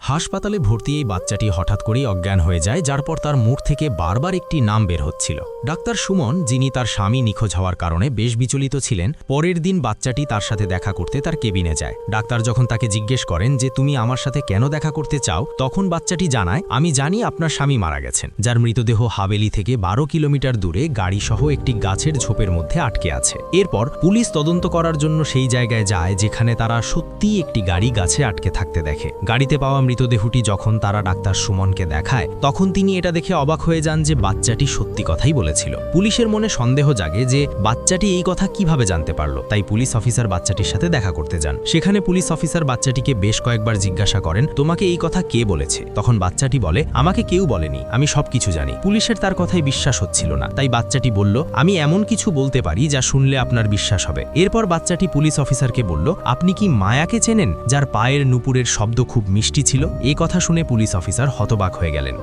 হাসপাতালে ভর্তি এই বাচ্চাটি হঠাৎ করেই অজ্ঞান হয়ে যায়, যার পর তার মুখ থেকে বারবার একটি নাম বের হচ্ছিল। ডাক্তার সুমন, যিনি তার স্বামী নিখোঁজ হওয়ার কারণে বেশ বিচলিত ছিলেন, পরের দিন বাচ্চাটি তার সাথে দেখা করতে তার কেবিনে যায়। ডাক্তার যখন তাকে জিজ্ঞেস করেন যে তুমি আমার সাথে কেন দেখা করতে চাও, তখন বাচ্চাটি জানায়, আমি জানি আপনার স্বামী মারা গেছেন, যার মৃতদেহ হাভেলি থেকে 12 কিলোমিটার দূরে গাড়িসহ একটি গাছের ঝোপের মধ্যে আটকে আছে। এরপর পুলিশ তদন্ত করার জন্য সেই জায়গায় যায় যেখানে তারা সত্যিই একটি গাড়ি গাছে আটকে থাকতে দেখে। গাড়িতে পাওয়া মৃতদেহটি যখন তারা ডাক্তার সুমনকে দেখায়, তখন তিনি এটা দেখে অবাক হয়ে যান যে বাচ্চাটি সত্যি কথাই বলেছিল। পুলিশের মনে সন্দেহ জাগে যে বাচ্চাটি এই কথা কিভাবে জানতে পারলো। তাই পুলিশ অফিসার বাচ্চাটির সাথে দেখা করতে যান। সেখানে পুলিশ অফিসার বাচ্চাটিকে বেশ কয়েকবার জিজ্ঞাসা করেন, তোমাকে এই কথা কে বলেছে? তখন বাচ্চাটি বলে, আমাকে কেউ বলেনি, আমি সবকিছু জানি। পুলিশের তার কথায় বিশ্বাস হচ্ছিল না, তাই বাচ্চাটি বলল, আমি এমন কিছু বলতে পারি যা শুনলে আপনার বিশ্বাস হবে। এরপর বাচ্চাটি পুলিশ অফিসারকে বলল, আপনি কি মায়াকে চেনেন, যার পায়ের নুপুরের শব্দ খুব মিষ্টি ছিল? এই কথা শুনে পুলিশ অফিসার হতবাক হয়ে গেলেন।